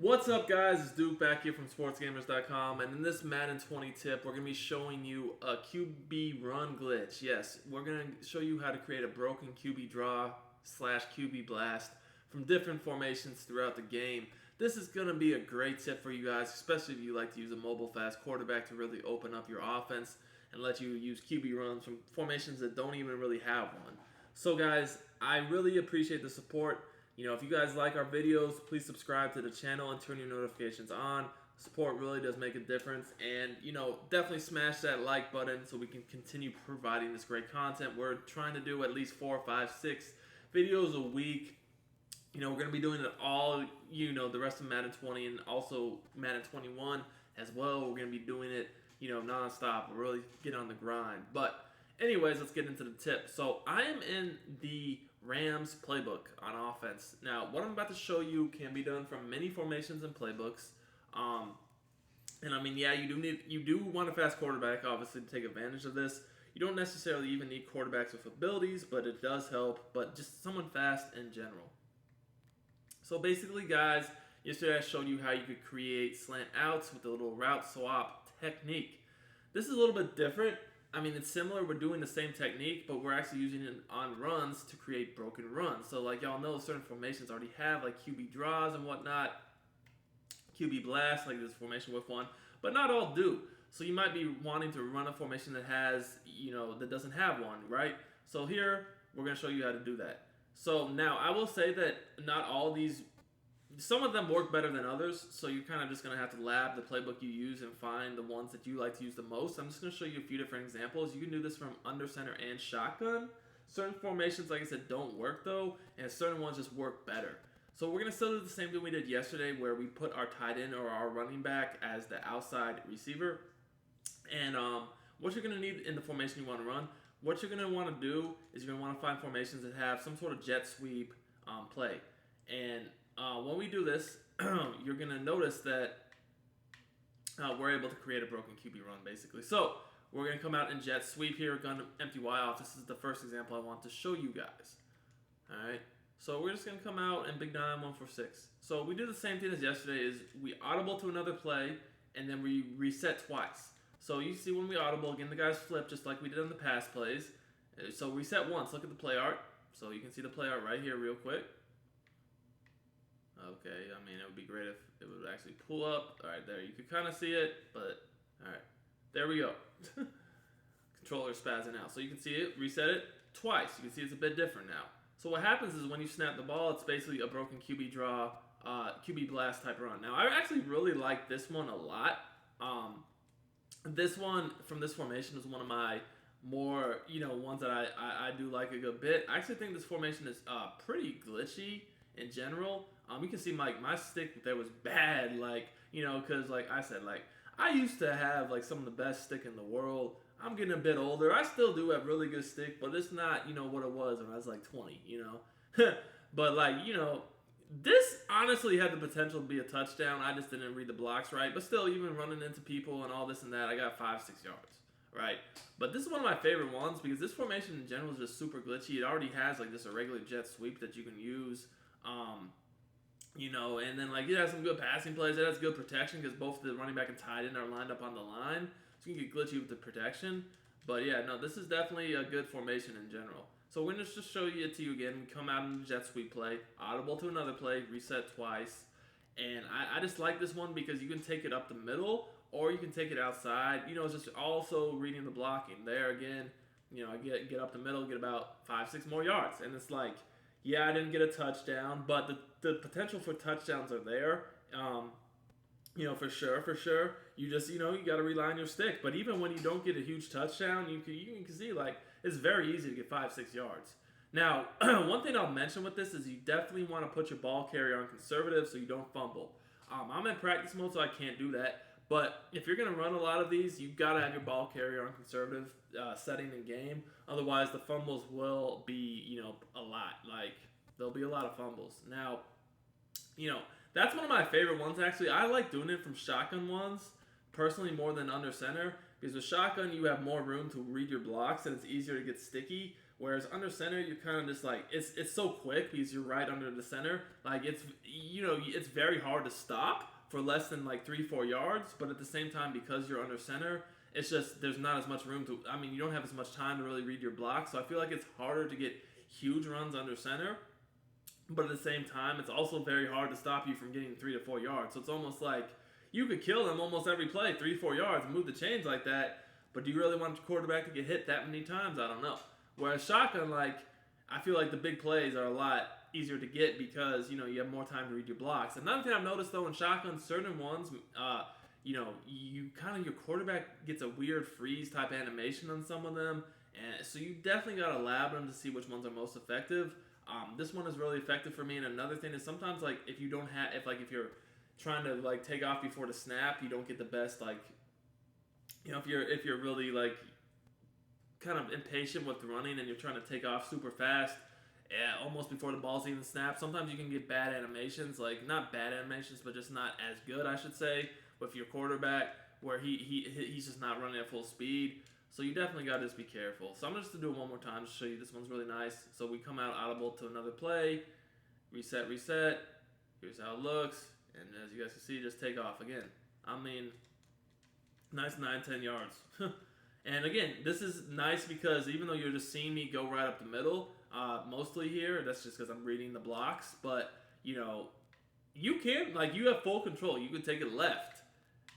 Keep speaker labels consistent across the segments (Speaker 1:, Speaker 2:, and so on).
Speaker 1: What's up, guys? It's Duke back here from sportsgamers.com, and in this Madden 20 tip, we're going to be showing you a QB run glitch. Yes, we're going to show you how to create a broken QB draw slash QB blast from different formations throughout the game. This is going to be a great tip for you guys, especially if you like to use a mobile fast quarterback to really open up your offense and let you use QB runs from formations that don't even really have one. So, guys, I really appreciate the support. If you guys like our videos, please subscribe to the channel and turn your notifications on. Support really does make a difference. And, definitely smash that like button so we can continue providing this great content. We're trying to do at least 4, 5, 6 videos a week. We're going to be doing it all, the rest of Madden 20 and also Madden 21 as well. We're going to be doing it, nonstop. We're really getting on the grind. But anyways, let's get into the tip. So I am in the Rams playbook on offense. Now, what I'm about to show you can be done from many formations and playbooks. You do want a fast quarterback, obviously, to take advantage of this. You don't necessarily even need quarterbacks with abilities, but it does help. But just someone fast in general. So basically, guys, yesterday I showed you how you could create slant outs with the little route swap technique. This is a little bit different. It's similar. We're doing the same technique, but we're actually using it on runs to create broken runs. So, like y'all know, certain formations already have like QB draws and whatnot, QB blast, like this formation with one, but not all do. So you might be wanting to run a formation that has, that doesn't have one, right? So here, we're going to show you how to do that. So now, I will say that not all these, some of them work better than others, so you're kind of just going to have to lab the playbook you use and find the ones that you like to use the most. I'm just going to show you a few different examples. You can do this from under center and shotgun. Certain formations, like I said, don't work though, and certain ones just work better. So we're going to still do the same thing we did yesterday where we put our tight end or our running back as the outside receiver. And what you're going to need in the formation you want to run, what you're going to want to do is you're going to want to find formations that have some sort of jet sweep play. And when we do this, you're going to notice that we're able to create a broken QB run, basically. So we're going to come out in jet sweep here, gun empty Y off. This is the first example I want to show you guys. All right. So we're just going to come out and big dime 1 for 6. So we do the same thing as yesterday is we audible to another play, and then we reset twice. So you see when we audible, again, the guys flip just like we did on the past plays. So reset once. Look at the play art. So you can see the play art right here real quick. Okay, it would be great if it would actually pull up. All right, there, you could kind of see it, but all right, there we go. Controller spazzing out. So you can see it, reset it twice. You can see it's a bit different now. So what happens is when you snap the ball, it's basically a broken QB draw, QB blast type run. Now, I actually really like this one a lot. This one from this formation is one of my more, ones that I do like a good bit. I actually think this formation is pretty glitchy in general. You can see my stick there was bad, because like I said, I used to have some of the best stick in the world. I'm getting a bit older. I still do have really good stick, but it's not, what it was when I was 20, But this honestly had the potential to be a touchdown. I just didn't read the blocks right. But still, even running into people and all this and that, I got 5, 6 yards, right? But this is one of my favorite ones because this formation in general is just super glitchy. It already has this irregular jet sweep that you can use. And then it has some good passing plays. It has good protection because both the running back and tight end are lined up on the line. So you can get glitchy with the protection. But yeah, no, this is definitely a good formation in general. So we're going to just show it to you again. We come out in the jet sweep play, audible to another play, reset twice. And I just like this one because you can take it up the middle or you can take it outside. It's just also reading the blocking. There again, I get up the middle, get about 5, 6 more yards. And it's yeah, I didn't get a touchdown, but the potential for touchdowns are there. For sure. You just, you got to rely on your stick. But even when you don't get a huge touchdown, you can see, it's very easy to get 5, 6 yards. Now, one thing I'll mention with this is you definitely want to put your ball carrier on conservative so you don't fumble. I'm in practice mode, so I can't do that. But if you're going to run a lot of these, you've got to have your ball carrier on conservative setting in game. Otherwise, the fumbles will be, a lot. There'll be a lot of fumbles. Now, that's one of my favorite ones, actually. I like doing it from shotgun ones, personally, more than under center. Because with shotgun, you have more room to read your blocks, and it's easier to get sticky. Whereas under center, you're kind of just like it's so quick because you're right under the center. Like it's very hard to stop for less than like 3-4 yards. But at the same time, because you're under center, it's just there's not as much room to. I mean, you don't have as much time to really read your block. So I feel like it's harder to get huge runs under center. But at the same time, it's also very hard to stop you from getting 3 to 4 yards. So it's almost like you could kill them almost every play, 3-4 yards, and move the chains like that. But do you really want your quarterback to get hit that many times? I don't know. Whereas shotgun, like, I feel like the big plays are a lot easier to get because, you have more time to read your blocks. Another thing I've noticed, though, in shotgun, certain ones, you kind of, your quarterback gets a weird freeze type animation on some of them. And so you definitely got to lab them to see which ones are most effective. This one is really effective for me. And another thing is sometimes, like, if you're trying to, like, take off before the snap, you don't get the best, like, if you're really, like, kind of impatient with running and you're trying to take off super fast, almost before the ball's even snapped. Sometimes you can get bad animations, like not bad animations, but just not as good, I should say, with your quarterback, where he's just not running at full speed. So you definitely got to just be careful. So I'm just going to do it one more time to show you. This one's really nice. So we come out audible to another play, reset. Here's how it looks, and as you guys can see, just take off again. I mean, nice 9-10 yards. And again, this is nice because even though you're just seeing me go right up the middle, mostly here, that's just because I'm reading the blocks. But, you can, like, you have full control. You could take it left.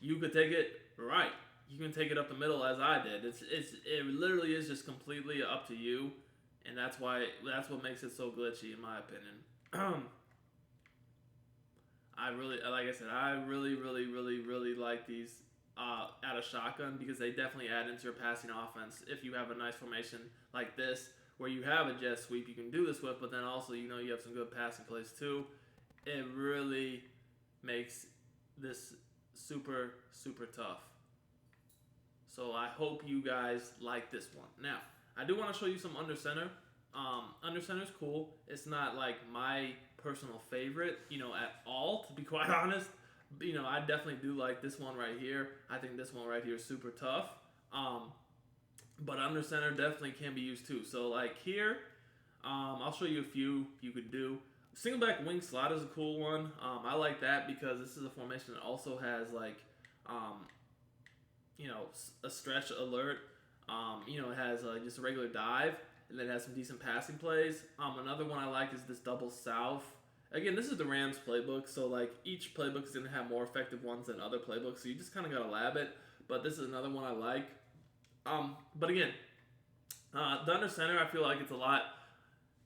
Speaker 1: You could take it right. You can take it up the middle as I did. It literally is just completely up to you. And that's what makes it so glitchy, in my opinion. I really, really, really, really like these out of shotgun because they definitely add into your passing offense. If you have a nice formation like this where you have a jet sweep you can do this with, but then also you have some good passing plays too, it really makes this super, super tough. So I hope you guys like this one. Now, I do want to show you some under center. Under center is cool. It's not like my personal favorite, at all, to be quite honest. I definitely do like this one right here. I think this one right here is super tough. But under center definitely can be used too. So like here, I'll show you a few you could do. Single back wing slot is a cool one. I like that because this is a formation that also has like, a stretch alert. It has just a regular dive, and then it has some decent passing plays. Another one I like is this double south. Again, this is the Rams playbook, so like each playbook is going to have more effective ones than other playbooks, so you just kind of got to lab it. But this is another one I like. But again, the under center, I feel like it's a lot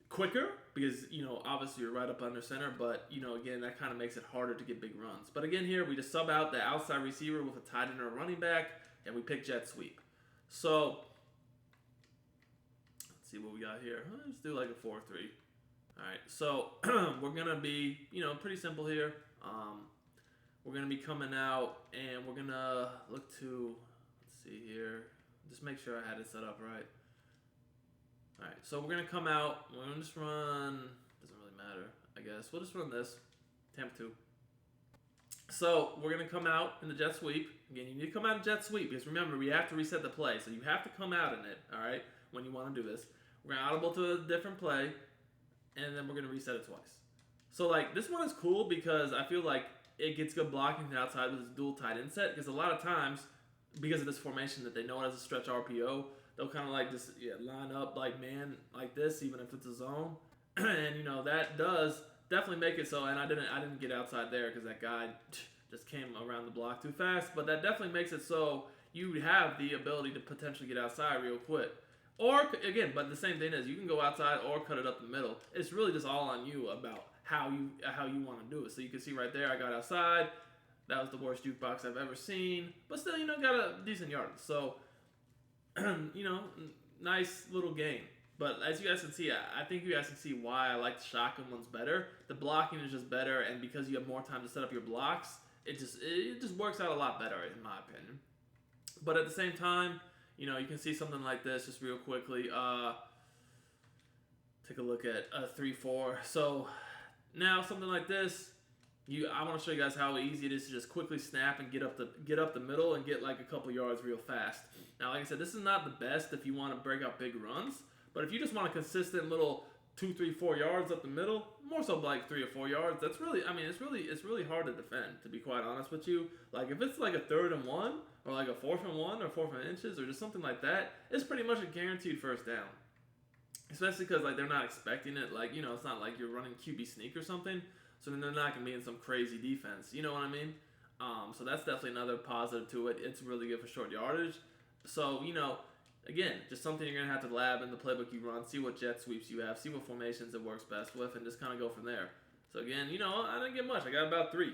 Speaker 1: quicker because, obviously you're right up under center, but, again, that kind of makes it harder to get big runs. But again, here we just sub out the outside receiver with a tight end or a running back, and we pick jet sweep. So, let's see what we got here. Let's do like a 4-3. Alright, so we're going to be, pretty simple here. We're going to be coming out, and we're going to look to, let's see here, just make sure I had it set up right. Alright, so we're going to come out, we're going to just run, doesn't really matter, I guess. We'll just run this, temp 2. So we're going to come out in the jet sweep. Again, you need to come out in jet sweep, because remember, we have to reset the play, so you have to come out in it, alright, when you want to do this. We're going to audible to a different play, and then we're going to reset it twice. So, like, this one is cool because I feel like it gets good blocking to the outside with this dual tight end set, because a lot of times, because of this formation that they know it as a stretch RPO, they'll kind of like just line up like man like this, even if it's a zone. And, that does definitely make it so, and I didn't get outside there because that guy just came around the block too fast, but that definitely makes it so you have the ability to potentially get outside real quick. Or, again, but the same thing is you can go outside or cut it up the middle. It's really just all on you about how you want to do it. So you can see right there, I got outside. That was the worst jukebox I've ever seen. But still, got a decent yardage. So, nice little game. But as you guys can see, I think you guys can see why I like the shotgun ones better. The blocking is just better, and because you have more time to set up your blocks, it just works out a lot better, in my opinion. But at the same time, you can see something like this just real quickly. Take a look at a 3-4. So now something like this, I want to show you guys how easy it is to just quickly snap and get up the middle and get like a couple yards real fast. Now, like I said, this is not the best if you want to break out big runs, But if you just want a consistent little 2, 3, 4 yards up the middle, more so like 3 or 4 yards, that's really, I mean, it's really hard to defend, to be quite honest with you. Like if it's like a 3rd and 1, or like a 4th and 1, or 4th and inches, or just something like that, it's pretty much a guaranteed first down. Especially because like they're not expecting it. Like it's not like you're running QB sneak or something. So then they're not gonna be in some crazy defense. You know what I mean? So that's definitely another positive to it. It's really good for short yardage. So again, just something you're gonna have to lab in the playbook you run. See what jet sweeps you have. See what formations it works best with, and just kind of go from there. So again, I didn't get much. I got about 3.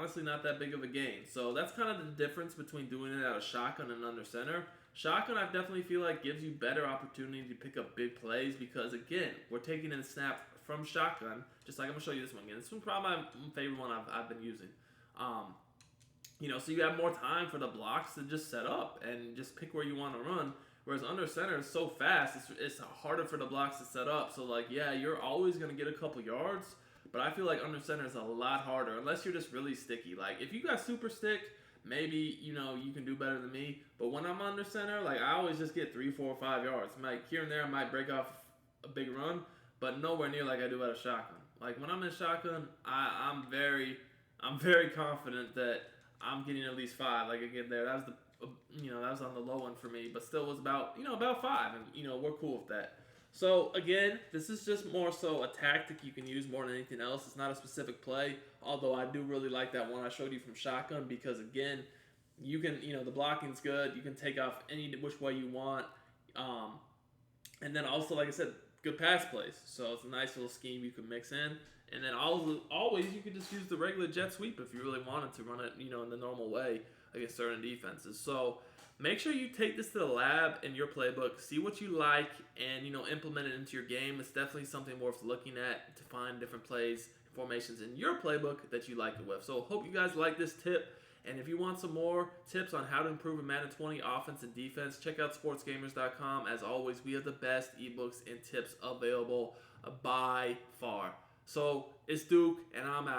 Speaker 1: Honestly not that big of a gain. So that's kind of the difference between doing it out of shotgun and under center. Shotgun, I definitely feel like gives you better opportunity to pick up big plays because again, we're taking in snap from shotgun. Just like I'm gonna show you this one again. This one's probably my favorite one I've been using. So you have more time for the blocks to just set up and just pick where you want to run. Whereas under center is so fast, it's harder for the blocks to set up. So like, yeah, you're always gonna get a couple yards, but I feel like under center is a lot harder unless you're just really sticky. Like if you got super stick, maybe you can do better than me. But when I'm under center, like I always just get 3, 4, 5 yards. Like here and there, I might break off a big run, but nowhere near like I do out of shotgun. Like when I'm in shotgun, I'm very confident that I'm getting at least 5. Like again, there that was that was on the low end for me, but still was about 5, and we're cool with that. So again, this is just more so a tactic you can use more than anything else. It's not a specific play, although I do really like that one I showed you from shotgun because again, you can the blocking's good. You can take off any which way you want, and then also like I said, good pass plays. So it's a nice little scheme you can mix in. And then always you could just use the regular jet sweep if you really wanted to run it, in the normal way against certain defenses. So make sure you take this to the lab in your playbook, see what you like, and implement it into your game. It's definitely something worth looking at to find different plays, formations in your playbook that you like it with. So hope you guys like this tip. And if you want some more tips on how to improve in Madden 20 offense and defense, check out sportsgamers.com. As always, we have the best ebooks and tips available by far. So it's Duke, and I'm out.